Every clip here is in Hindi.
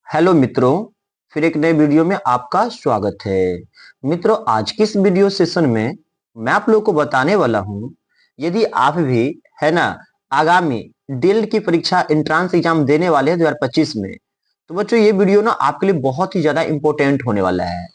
हेलो मित्रों, फिर एक नए वीडियो में आपका स्वागत है। मित्रों, आज की इस वीडियो सेशन में मैं आप लोगों को बताने वाला हूं, यदि आप भी है ना आगामी डीएलएड की परीक्षा एंट्रेंस एग्जाम देने वाले हैं 2025 में, तो बच्चों ये वीडियो ना आपके लिए बहुत ही ज्यादा इंपॉर्टेंट होने वाला है।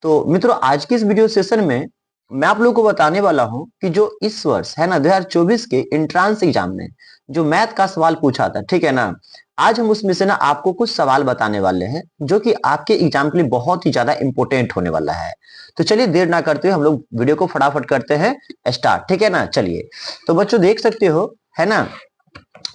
तो मित्रों, आज की इस वीडियो सेशन में मैं आप लोगों को बताने वाला हूं कि जो इस वर्ष है ना 2024 के एंट्रेंस एग्जाम में जो मैथ का सवाल पूछा था, ठीक है ना, आज हम उसमें से ना आपको कुछ सवाल बताने वाले हैं जो कि आपके एग्जाम के लिए बहुत ही ज्यादा इंपॉर्टेंट होने वाला है। तो चलिए देर ना करते हुए हम लोग वीडियो को फटाफट करते हैं स्टार्ट, ठीक है ना। चलिए, तो बच्चों देख सकते हो है ना,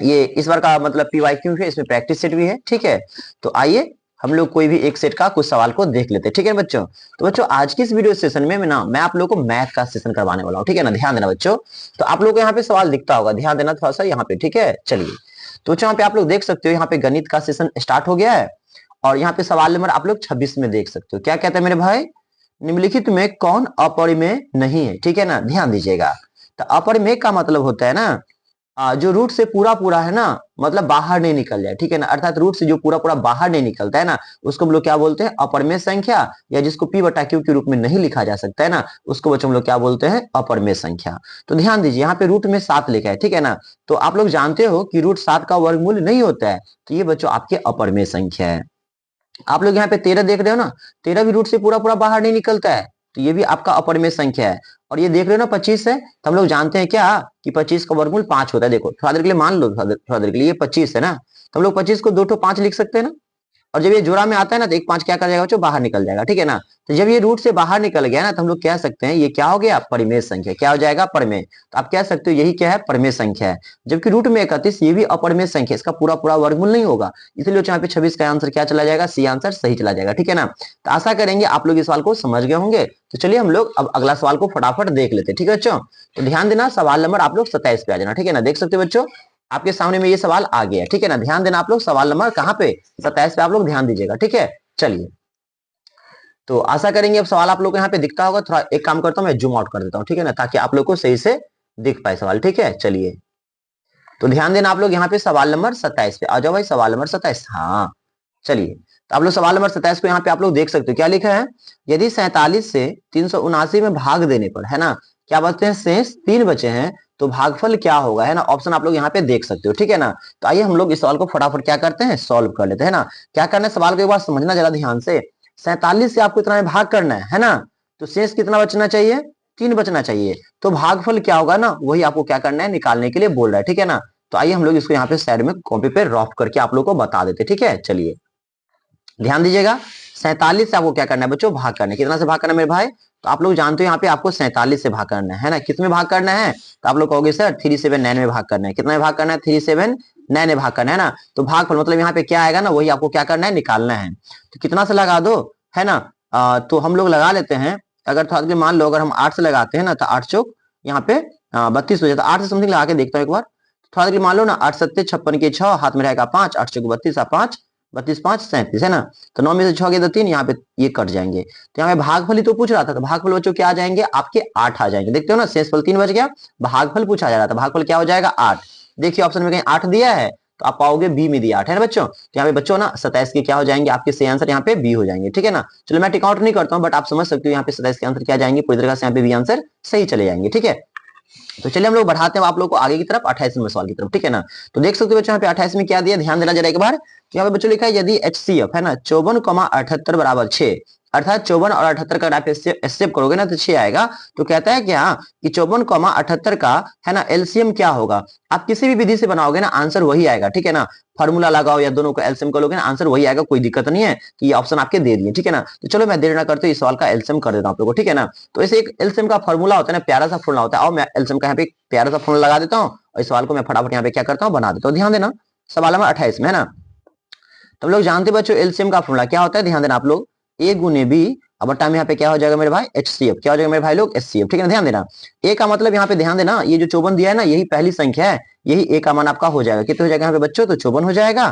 ये इस बार का मतलब पीवाईक्यू है, इसमें प्रैक्टिस सेट भी है, ठीक है। तो आइए हम लोग कोई भी एक सेट का कुछ सवाल को देख लेते हैं, ठीक है बच्चों। तो बच्चों आज की इस वीडियो सेशन में मैं आप लोगों को मैथ का सेशन करवाने वाला हूँ, ठीक है ना। ध्यान देना बच्चों। तो आप लोगों को यहाँ पे सवाल दिखता होगा, ध्यान देना थोड़ा सा यहाँ पे, ठीक है। चलिए, तो यहाँ पे आप लोग देख सकते हो, यहाँ पे गणित का सेशन स्टार्ट हो गया है और यहाँ पे सवाल नंबर आप लोग 26 में देख सकते हो। क्या कहते हैं मेरे भाई, निम्नलिखित में कौन अपरिमेय नहीं है, ठीक है ना। ध्यान दीजिएगा। तो अपरिमेय का मतलब होता है ना जो रूट से पूरा पूरा है ना, मतलब बाहर नहीं निकल जाए, ठीक है ना। अर्थात रूट से जो पूरा पूरा बाहर नहीं निकलता है ना, उसको हम लोग क्या बोलते हैं, अपरिमेय संख्या, या जिसको p बटा क्यू के रूप में नहीं लिखा जा सकता है ना, उसको बच्चों हम लोग क्या बोलते हैं, अपरिमेय संख्या। तो ध्यान दीजिए, यहाँ पे रूट में 7 लिखा है, ठीक है ना। तो आप लोग जानते हो कि रूट 7 का वर्गमूल नहीं होता है, तो ये बच्चों आपके अपरिमेय संख्या है। आप लोग यहाँ पे 13 देख रहे हो ना, 13 भी रूट से पूरा पूरा बाहर नहीं निकलता है, तो ये भी आपका अपरिमेय संख्या है। और ये देख रहे हो ना 25 है, तो हम लोग जानते हैं क्या कि 25 का वर्गमूल 5 होता है। देखो थोड़ा देर के लिए मान लो, थोड़ा देर के लिए, ये 25 है ना, तो हम लोग 25 को 2 5 लिख सकते हैं ना। और जब ये जोड़ा में आता है ना, तो एक 5 क्या कर जाएगा बच्चों, बाहर निकल जाएगा, ठीक है ना। तो जब ये रूट से बाहर निकल गया ना, तो हम लोग कह सकते हैं ये क्या हो गया, परिमेय संख्या। क्या हो जाएगा, परिमेय। तो आप कह सकते हो यही क्या है, परिमेय संख्या है। जबकि रूट में 31 ये भी अपरिमेय संख्या, इसका पूरा पूरा वर्गमूल नहीं होगा, इसलिए यहाँ पे 26 का आंसर क्या चला जाएगा, सी आंसर सही चला जाएगा, ठीक है ना। तो आशा करेंगे आप लोग इस सवाल को समझ गए होंगे। तो चलिए हम लोग अब अगला सवाल को फटाफट देख लेते हैं, ठीक है बच्चों। तो ध्यान देना, सवाल नंबर आप लोग 27 पे आ जाना, ठीक है ना। देख सकते हो बच्चों, आपके सामने में ये सवाल आ गया, ठीक है ना। ध्यान देना आप लोग, सवाल नंबर कहाँ पे, 27 पे आप लोग ध्यान दीजिएगा, ठीक है। चलिए, तो आशा करेंगे अब सवाल आप लोग को यहाँ पे दिखता होगा। थोड़ा एक काम करता हूँ, मैं जूम आउट कर देता हूँ, ठीक है ना, ताकि आप लोग को सही से दिख पाए सवाल, ठीक है। चलिए, तो ध्यान देना आप लोग यहाँ पे सवाल नंबर 27 पे आ जाओ भाई, सवाल नंबर 27। हाँ, चलिए, तो आप लोग सवाल नंबर 27 को यहाँ पे आप लोग देख सकते हो, क्या लिखा है, यदि 47 से 379 में भाग देने पर है ना, क्या बोलते हैं, शेष 3 बचे हैं, तो भागफल क्या होगा, है ना। ऑप्शन आप लोग यहाँ पे देख सकते हो, ठीक है ना। तो आइए हम लोग इस सवाल को फटाफट क्या करते हैं, सॉल्व कर लेते हैं ना। क्या करना है, सवाल को एक बार समझना जरा ध्यान से। 47 से आपको इतना में भाग करना है ना, तो शेष कितना बचना चाहिए, 3 बचना चाहिए। तो भागफल क्या होगा ना, वही आपको क्या करना है, निकालने के लिए बोल रहा है, ठीक है ना। तो आइए हम लोग इसको यहाँ पे साइड में कॉपी पे रफ करके आप लोग को बता देते, ठीक है। चलिए, ध्यान दीजिएगा, 47 से आपको क्या करना है बच्चों, भाग करना है। कितना से भाग करना है मेरे भाई, तो आप लोग जानते हो यहाँ पे आपको 47 से भाग करना है ना। कितने भाग करना है, तो आप लोग कहोगे सर 379 में भाग करना है। कितना में भाग करना है, 379 में भाग करना है ना। तो भागफल मतलब यहाँ पे क्या आएगा ना, वही आपको क्या करना है, निकालना है। तो कितना से लगा दो, है ना। तो हम लोग लगा लेते हैं, अगर थोड़ा देर मान लो, अगर हम 8 से लगाते हैं ना, तो 8 चौक यहाँ पे 32 हो जाता है। 8 से समथिंग लगा के देखता हूँ एक बार, थोड़ा देर मान लो ना, 8 सत्ते 56 के 6, हाथ में रहेगा 5, 8 चौक 32, 5 32 5 37 है ना। तो 9 में से 6 गए तो 3, यहाँ पे ये कट जाएंगे। तो यहाँ पे भागफल ही तो पूछ रहा था, तो भागफल बच्चों क्या आ जाएंगे, आपके 8 आ जाएंगे। देखते हो ना, शेषफल 3 बच गया, भागफल पूछा जा रहा था, भागफल क्या हो जाएगा, 8। देखिए ऑप्शन में कहीं 8 दिया है, तो आप पाओगे बी में दिया 8 है ना बच्चों। तो यहाँ पे बच्चों ना 27 के क्या हो जाएंगे, आपके सही आंसर यहाँ पे बी हो जाएंगे, ठीक है ना। चलो मैं टिक आउट नहीं करता हूँ, बट आप समझ सकते हो यहाँ पे 27 के आंसर क्या जाएंगे, पूरी तरह से यहाँ पे बी आंसर सही चले जाएंगे, ठीक है। तो चलिए हम लोग बढ़ाते हैं आप लोग को आगे की तरफ, 28 नंबर सवाल की तरफ, ठीक है ना। तो देख सकते हो बच्चों यहाँ पे 28 में क्या दिया, ध्यान देना जरा एक बार। यहाँ पे बच्चों लिखा है, यदि HCF है ना 54,78 बराबर 6, अर्थात 54 और 78 का आप एससेप करोगे ना, तो 6 आएगा। तो कहता है क्या कि 54,78 का है ना एलसीएम क्या होगा। आप किसी भी विधि से बनाओगे ना, आंसर वही आएगा, ठीक है ना। फॉर्मूला लगाओ या दोनों को एलसीएम करोगे ना, आंसर वही आएगा, कोई दिक्कत नहीं है कि ये ऑप्शन आपके दे दिए, ठीक है ना। तो चलो मैं देर ना करते इस सवाल का एलसीएम कर देता हूं आप लोगों को, ठीक है ना। तो ऐसे एक एलसीएम का फॉर्मूला होता है ना, प्यारा सा फॉर्मूला होता है, और मैं एलसीएम का यहाँ पे प्यारा सा फॉर्मूला लगा देता हूँ, और इस सवाल को मैं फटाफट यहाँ पे क्या करता हूँ, बना देता हूँ। ध्यान देना, सवाल नंबर 28 में है ना, तो लोग जानते बच्चों एलसीएम का फॉर्मूला क्या होता है, ध्यान देना आप लोग, ए गुने बी, अब बटा में यहाँ पे क्या हो जाएगा मेरे भाई, HCF, क्या हो जाएगा मेरे भाई लोग, HCF, ठीक है ना। ध्यान देना, ए का मतलब यहाँ पे ध्यान देना, ये जो 54 दिया है ना, यही पहली संख्या है, यही ए का मान आपका हो जाएगा। कितने हो जाएगा यहाँ पे बच्चों, तो 54 हो जाएगा,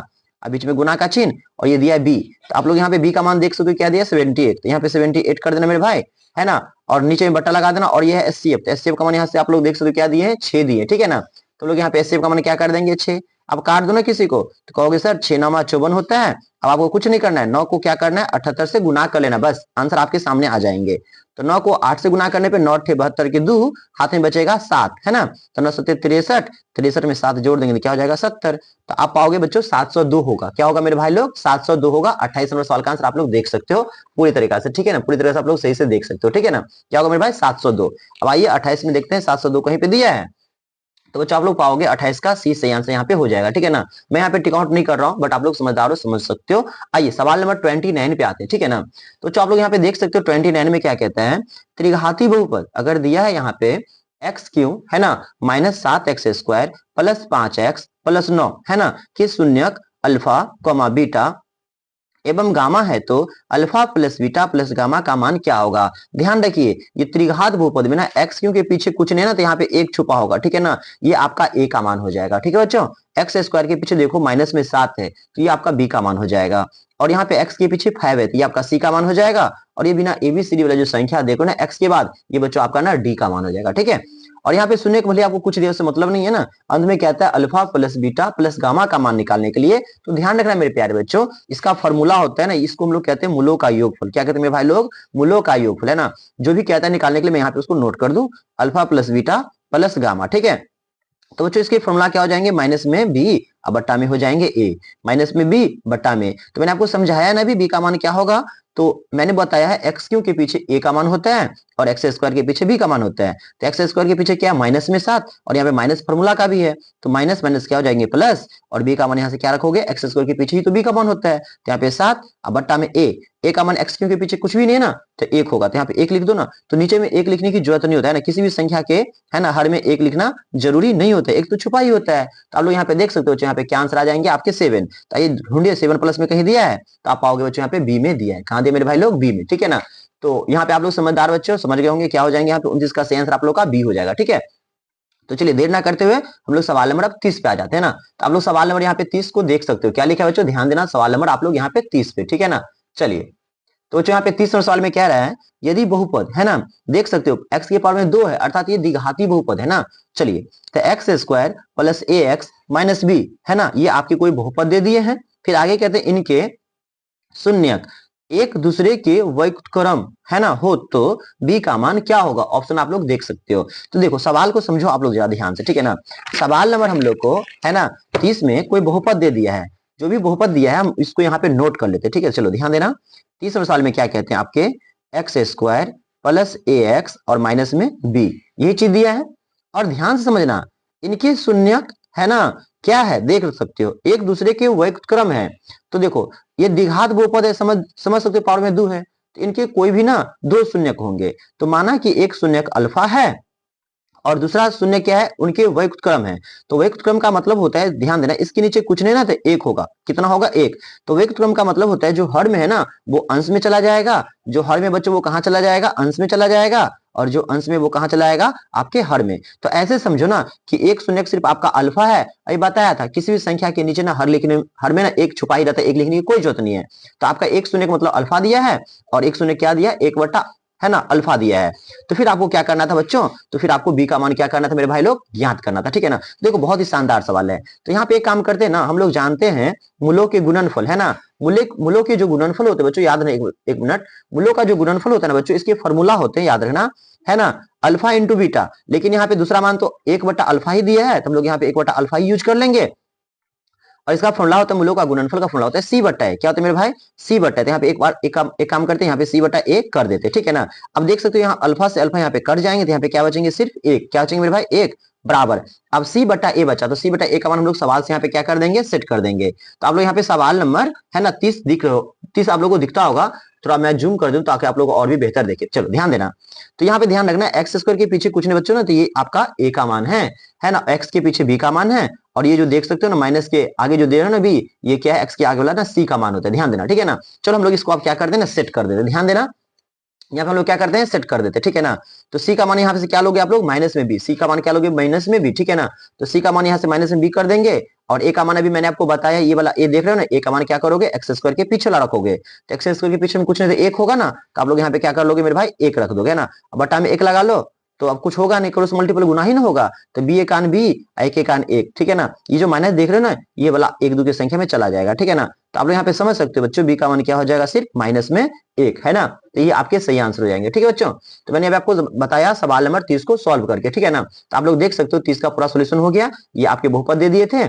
अब बीच में गुना का चिन्ह, और ये दिया है बी, तो आप लोग यहाँ पे बी का मान देख सकते हो, क्या दिया 78, तो यहाँ पे 78 कर देना मेरे भाई, है ना। और नीचे में बट्टा लगा देना, और ये है HCF, तो HCF का मान यहाँ से आप लोग देख सकते हो क्या दिए है, 6 दिए, ठीक है ना। तो लोग यहाँ पे HCF का मान क्या कर देंगे, 6। अब काट दो ना किसी को तो कहोगे सर 6 9 54 होता है। अब आपको कुछ नहीं करना है, 9 को क्या करना है 78 से गुना कर लेना, बस आंसर आपके सामने आ जाएंगे। तो 9 को 8 से गुना करने पे 9 × 72 के 2, हाथ में बचेगा 7, है ना। तो 9 7 63, 63 में 7 जोड़ देंगे तो क्या हो जाएगा 70। तो आप पाओगे बच्चों 702 होगा। क्या होगा मेरे भाई लोग 702 होगा। 28 नंबर सवाल का आंसर आप लोग देख सकते हो पूरी तरीके से, ठीक है ना, पूरी तरह से आप लोग सही से देख सकते हो, ठीक है ना। क्या होगा मेरे भाई 702। अब आइए 28 में देखते हैं 702 कहीं पे दिया है तो बच्चों आप लोग पाओगे 28 का सी सही आंसर यहाँ पे हो जाएगा, ठीक है ना। मैं यहाँ पे टिक आउट नहीं कर रहा हूँ बट आप लोग समझदार हो, समझ सकते हो। आइए सवाल नंबर 29 पे आते हैं, ठीक है ना। तो आप लोग यहाँ पे देख सकते हो 29 में क्या कहता है, त्रिघाती बहुपद अगर दिया है यहाँ पे एक्स क्यू है ना -7x² प्लस 5x प्लस 9 है ना कि शून्यक अल्फा कॉमा बीटा एवं गामा है तो alpha plus beta plus gamma का मान क्या होगा। ध्यान रखिए ये त्रिघात बहुपद में ना एक्स क्यू के पीछे कुछ नहीं ना तो यहाँ पे एक छुपा होगा, ठीक है ना। ये आपका ए का मान हो जाएगा, ठीक है बच्चों। x² के पीछे देखो माइनस में 7 है तो ये आपका बी का मान हो जाएगा। और यहाँ पे x के पीछे 5 है तो ये आपका सी का मान हो जाएगा। और ये बिना एबीसीडी वाला जो संख्या देखो ना x के बाद, ये बच्चों आपका ना डी का मान हो जाएगा, ठीक है। और यहाँ पे सुनने को भले आपको कुछ देर से मतलब नहीं है ना, अंत में कहता है alpha plus beta plus gamma का मान निकालने के लिए। तो ध्यान रखना मेरे प्यारे बच्चों, इसका फॉर्मूला होता है ना, इसको हम लोग कहते हैं मूलों का योगफल। क्या कहते हैं मेरे भाई लोग, मूलों का योगफल, है ना। जो भी कहता है निकालने के लिए मैं यहाँ पे उसको नोट कर दूं, alpha plus beta plus gamma, ठीक है। तो बच्चों इसके फॉर्मूला क्या हो जाएंगे, माइनस में बी अब बट्टा में हो जाएंगे ए, माइनस में बी बट्टा में। तो मैंने आपको समझाया ना बी का मान क्या होगा, तो मैंने बताया है एक्स क्यू के पीछे ए का मान होता है और x² के पीछे बी का मान होता है। तो x² के पीछे क्या है माइनस में 7 और यहाँ पे माइनस फॉर्मूला का भी है तो माइनस माइनस क्या हो जाएंगे प्लस, और बी का मान यहाँ से क्या रखोगे x² के पीछे ही तो बी का मान होता है तो यहाँ पे 7 अब बट्टा में ए का मान एक्स क्यू के पीछे कुछ भी नहीं है ना तो 1 होगा तो यहाँ पे 1 लिख दो ना। तो नीचे में 1 लिखने की जरूरत नहीं होता है ना, किसी भी संख्या के है ना हर में 1 लिखना जरूरी नहीं होता है, एक तो छुपा ही होता है। तो आप लोग यहाँ पे देख सकते हो यहाँ पे क्या आंसर आ जाएंगे आपके 7। तो ये ढूंढिए 7 प्लस में कहीं दिया है तो आप पाओगे बच्चों यहाँ पे बी में दिया है। कहाँ दिया मेरे भाई लोग, बी में, ठीक है ना। तो यहाँ पे आप लोग समझदार बच्चे समझ गए होंगे क्या हो जाएंगे यहाँ पे 29 का सही आंसर आप लोग का बी हो जाएगा, ठीक है। तो चलिए देर ना करते हुए हम लोग सवाल नंबर अब 30 पे आ जाते हैं ना। तो आप लोग सवाल नंबर यहाँ पे 30 को देख सकते हो, क्या लिखा है बच्चों, ध्यान देना सवाल नंबर आप लोग यहाँ पे 30 पे, ठीक है ना। चलिए तो बच्चों यहाँ पे 30 नंबर सवाल में क्या रहा है, यदि बहुपद है ना देख सकते हो x के पावर में 2 है अर्थात ये द्विघाती बहुपद है ना। चलिए तो x² plus ax minus B है ना, ये आपके कोई बहुपद दे दिए हैं। फिर आगे कहते हैं इनके शून्यक एक दूसरे के व्युत्क्रम है ना हो तो बी का मान क्या होगा। ऑप्शन आप लोग देख सकते हो। तो देखो सवाल को समझो आप लोग ज्यादा ध्यान से, ठीक है ना। सवाल नंबर हम लोग को है ना 30 में कोई बहुपद दे दिया है, जो भी बहुपद दिया है हम इसको यहाँ पे नोट कर लेते हैं, ठीक है। चलो ध्यान देना 30 नंबर सवाल में क्या कहते हैं आपके x² प्लस ax और माइनस में b, यही चीज दिया है। और ध्यान से समझना इनके शून्यक है ना क्या है देख सकते हो एक दूसरे के व्युत्क्रम है। तो देखो ये द्विघात बहुपद है, समझ सकते हो पावर में 2 है तो इनके कोई भी ना 2 शून्यक होंगे। तो माना कि एक शून्यक अल्फा है और दूसरा शून्य क्या है उनके व्युत्क्रम है। तो व्युत्क्रम का मतलब होता है ध्यान देना इसके नीचे कुछ नहीं ना तो 1 होगा, कितना होगा 1। तो व्युत्क्रम का मतलब होता है जो हर में है ना वो अंश में चला जाएगा, जो हर में बच्चों वो कहाँ चला जाएगा अंश में चला जाएगा, और जो अंश में वो कहाँ चला जाएगा आपके हर में। तो ऐसे समझो ना कि एक शून्य सिर्फ आपका अल्फा है, अभी बताया था किसी भी संख्या के नीचे ना हर में ना एक छुपा ही रहता है, एक लिखने की कोई जरूरत नहीं है। तो आपका एक शून्य का मतलब अल्फा दिया है और एक शून्य क्या दिया 1/, है ना अल्फा दिया है। तो फिर आपको क्या करना था बच्चों, तो फिर आपको बी का मान क्या करना था मेरे भाई लोग ज्ञात करना था, ठीक है ना। देखो बहुत ही शानदार सवाल है। तो यहाँ पे एक काम करते हैं ना, हम लोग जानते हैं मूलों के गुणनफल है ना, मूलों के जो गुणनफल होते हैं बच्चों याद रखना एक मिनट, मूलों का जो गुणनफल होता है ना बच्चों इसके फॉर्मूला होते हैं याद रखना है ना अल्फा इंटू बीटा। लेकिन यहाँ पे दूसरा मान तो 1/अल्फा ही दिया है तो हम लोग यहाँ पे 1/अल्फा ही यूज कर लेंगे। और इसका फॉर्मूला होता है मूलों का गुणनफल का फॉर्मूला होता है C/A, क्या होता है मेरे भाई C/A। यहाँ पे एक बार एक काम करते हैं यहाँ पे C/A कर देते हैं, ठीक है ना। अब देख सकते हो यहाँ अल्फा से अल्फा यहाँ पे कट जाएंगे तो यहाँ पे क्या बचेंगे सिर्फ 1, क्या बचेंगे मेरे भाई 1 बराबर। अब C/A बचा तो C/A का मान हम लोग सवाल से यहाँ पे क्या कर देंगे सेट कर देंगे। तो आप लोग यहाँ पे सवाल नंबर है ना 30 दिख रहे हो, 30 आप लोगों को दिखता होगा, थोड़ा मैं जूम कर दूं ताकि आप लोग और भी बेहतर देखे। चलो ध्यान देना, तो यहाँ पे ध्यान रखना x² के पीछे कुछ नहीं बच्चों ना तो ये आपका a का मान है ना, x के पीछे b का मान है, और ये जो देख सकते हो ना माइनस के आगे जो दे रहे हो ना b, ये क्या है x के आगे वाला ना c का मान होता है, ध्यान देना, ठीक है ना। चलो हम लोग इसको आप क्या कर देना सेट कर देते, ध्यान देना यहाँ पे हम लोग क्या करते हैं सेट कर देते हैं, ठीक है ना। तो सी का मान यहाँ पे से क्या लोगे आप लोग माइनस में बी, सी का मान क्या लोगे माइनस में बी, ठीक है ना। तो सी का मान यहाँ से माइनस में बी कर देंगे, और ए का मान अभी मैंने आपको बताया ये वाला ए देख रहे हो ना, ए का मान क्या करोगे x² के पीछे वाला रखोगे। तो x² के पीछे में कुछ नहीं तो 1 होगा ना, तो आप लोग यहाँ पे क्या कर लोगे मेरे भाई 1 रख दोगे ना, बटा में 1 लगा लो तो अब कुछ होगा नहीं, क्रॉस मल्टीपल गुना ही ना होगा, तो बी एकान बी, एक एकान एक, ठीक है ना। ये जो माइनस देख रहे हो ना, ये वाला एक दो की संख्या में चला जाएगा, ठीक है ना। तो आप लोग यहाँ पे समझ सकते हो बच्चों, बी का मान क्या हो जाएगा, सिर्फ माइनस में एक, है ना। तो ये आपके सही आंसर हो जाएंगे, ठीक है बच्चों। तो मैंने अभी आपको बताया सवाल नंबर 30 को सॉल्व करके, ठीक है ना। तो आप लोग देख सकते हो 30 का पूरा सोल्यूशन हो गया। ये आपके बहुपद दे दिए थे,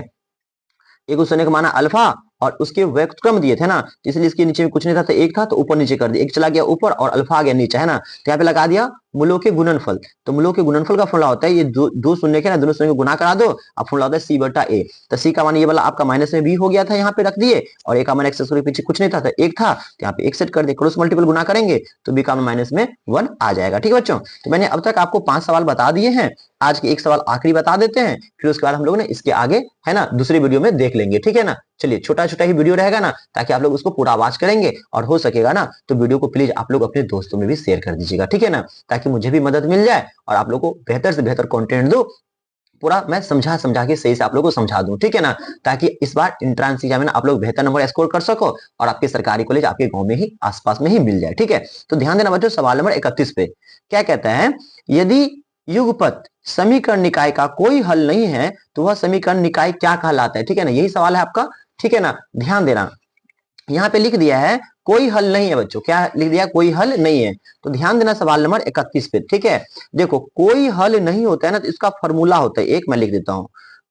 एक उसने का माना अल्फा और उसके व्युत्क्रम दिए थे ना, इसलिए इसके नीचे में कुछ नहीं था, तो एक था तो ऊपर नीचे कर दिया, एक चला गया ऊपर और अल्फा आ गया नीचे, है ना। तो यहाँ पे लगा दिया मूलों के गुणनफल। तो मूलों के गुणनफल का फॉर्मूला होता है ये दो शून्य के ना, दोनों शून्य को गुना करा दो, अब फॉर्मूला होता है सी बटा ए। तो सी का मान ये वाला आपका माइनस में बी हो गया था, यहाँ पे रख दिए, और ए का मान एक्स के पीछे कुछ नहीं था तो एक था, तो यहाँ पे एक सेट कर दिया, क्रॉस मल्टीपल गुना करेंगे तो बी का मान माइनस में 1 आ जाएगा, ठीक है बच्चों। तो मैंने अब तक आपको 5 सवाल बता दिए हैं, आज के एक सवाल आखिरी बता देते हैं, फिर उसके बाद हम लोग ने इसके आगे, है ना, दूसरी वीडियो में देख लेंगे, ठीक है ना। चलिए छोटा छोटा ही वीडियो रहेगा ना, ताकि आप लोग उसको पूरा आवाज करेंगे, और हो सकेगा ना तो वीडियो को प्लीज आप लोग अपने दोस्तों में भी शेयर कर दीजिएगा, ठीक है ना, ताकि मुझे भी मदद मिल जाए और आप लोग को बेहतर से बेहतर कंटेंट दो, पूरा मैं समझा समझा के सही से आप लोग को समझा दूं, ठीक है ना, ताकि इस बार एंट्रेंस एग्जाम में आप लोग बेहतर नंबर स्कोर कर सको और आपके सरकारी कॉलेज आपके गांव में ही आसपास में ही मिल जाए, ठीक है। तो ध्यान देना बच्चों, सवाल नंबर 31 पे क्या कहता है, यदि युगपत समीकरण निकाय का कोई हल नहीं है तो वह समीकरण निकाय क्या कहलाता है, ठीक है ना, यही सवाल है आपका, ठीक है ना। ध्यान देना, यहाँ पे लिख दिया है कोई हल नहीं है बच्चों, क्या लिख दिया, कोई हल नहीं है। तो ध्यान देना सवाल नंबर 31 पे, ठीक है। देखो कोई हल नहीं होता है ना, तो इसका फॉर्मूला होता है, एक मैं लिख देता हूं,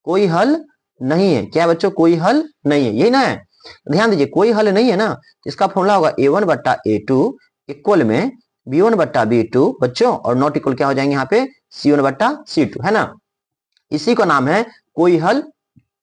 कोई हल नहीं है, क्या बच्चों, कोई हल नहीं है, यही ना है। ध्यान दीजिए, कोई हल नहीं है ना, इसका फॉर्मूला होगा a1 बट्टा a2 इक्वल में b1 बट्टा b2 बच्चों, और नॉट इक्वल क्या हो जाएंगे यहाँ पे c1 बट्टा c2, है ना। इसी का नाम है कोई हल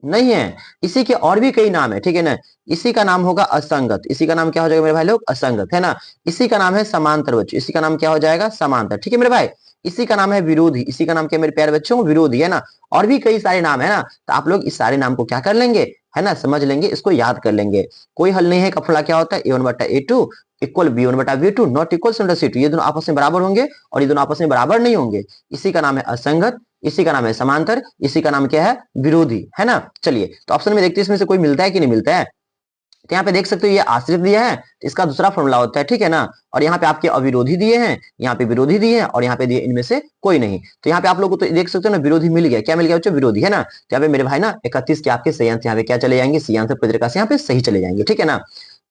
नहीं है। इसी के और भी कई नाम है, ठीक है ना। इसी का नाम होगा असंगत, इसी का नाम क्या हो जाएगा मेरे भाई लोग, असंगत, है ना। इसी का नाम है समांतर बच्चों, इसी का नाम क्या हो जाएगा, समांतर, ठीक है मेरे भाई। इसी का नाम है विरोधी, इसी का नाम क्या मेरे प्यारे बच्चों, विरोधी, है ना। और भी कई सारे नाम है ना, तो आप लोग इस सारे नाम को क्या कर लेंगे, है ना, समझ लेंगे, इसको याद कर लेंगे। कोई हल नहीं है का फॉर्मूला क्या होता है, a1 बटा a2 इक्वल b1 बटा b2 नॉट इक्वल c2, ये दोनों आपस में बराबर होंगे और ये दोनों आपस में बराबर नहीं होंगे। इसी का नाम है असंगत, इसी का नाम है समांतर, इसी का नाम क्या है, विरोधी, है ना। चलिए तो ऑप्शन में देखते हैं इसमें से कोई मिलता है कि नहीं मिलता है। तो यहाँ पे देख सकते हो ये आश्रित दिया है, इसका दूसरा फॉर्मूला होता है, ठीक है ना। और यहाँ पे आपके अविरोधी दिए हैं, यहाँ पे विरोधी दिए हैं, और यहाँ पे दिए इनमें से कोई नहीं। तो यहाँ पे आप लोग को तो देख सकते हो ना, विरोधी मिल गया, क्या मिल गया बच्चों, विरोधी, है ना। तो यहाँ पे मेरे भाई ना 31 के आपके सही आंसर यहाँ पे क्या चले जाएंगे, सी आंसर पूरी तरीके से यहाँ पे सही चले जाएंगे, ठीक है ना।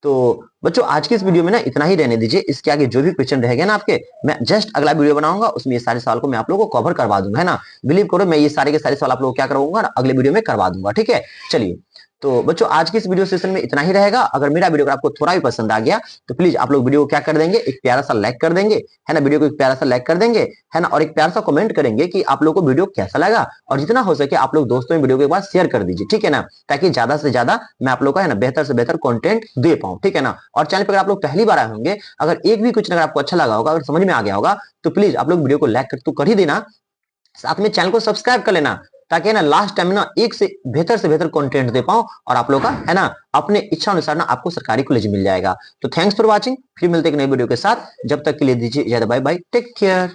तो बच्चों आज की इस वीडियो में ना इतना ही रहने दीजिए, इसके आगे जो भी क्वेश्चन रहेगा ना आपके, मैं जस्ट अगला वीडियो बनाऊंगा, उसमें ये सारे सवाल को मैं आप लोगों को कवर करवा दूंगा, है ना। बिलीव करो मैं ये सारे के सारे सवाल आप लोगों को क्या करवाऊंगा ना, अगले वीडियो में करवा दूंगा, ठीक है। चलिए तो बच्चों आज की इस वीडियो सेशन में इतना ही रहेगा। अगर मेरा वीडियो आपको थोड़ा भी पसंद आ गया तो प्लीज आप लोग वीडियो को क्या कर देंगे, एक प्यारा सा लाइक कर देंगे, है ना, वीडियो को एक प्यारा सा लाइक कर देंगे, है ना, और एक प्यारा सा कमेंट करेंगे कि आप लोग को वीडियो कैसा लगा, और जितना हो सके आप लोग दोस्तों में वीडियो के बाद शेयर कर दीजिए, ठीक है ना, ताकि ज्यादा से ज्यादा मैं आप लोग का, है ना, बेहतर से बेहतर कंटेंट दे पाऊं, ठीक है ना। और चैनल पर आप लोग पहली बार आए होंगे, अगर एक भी क्वेश्चन अगर आपको अच्छा लगा होगा, अगर समझ में आ गया होगा, तो प्लीज आप लोग वीडियो को लाइक कर तो कर ही देना, साथ में चैनल को सब्सक्राइब कर लेना, ताकि ना लास्ट टाइम ना एक से बेहतर कंटेंट दे पाऊं, और आप लोग का, है ना, अपने इच्छा अनुसार ना आपको सरकारी कॉलेज मिल जाएगा। तो थैंक्स फॉर वाचिंग, फिर मिलते हैं एक नई वीडियो के साथ, जब तक के लिए दीजिए इजाजत, बाय बाय, टेक केयर।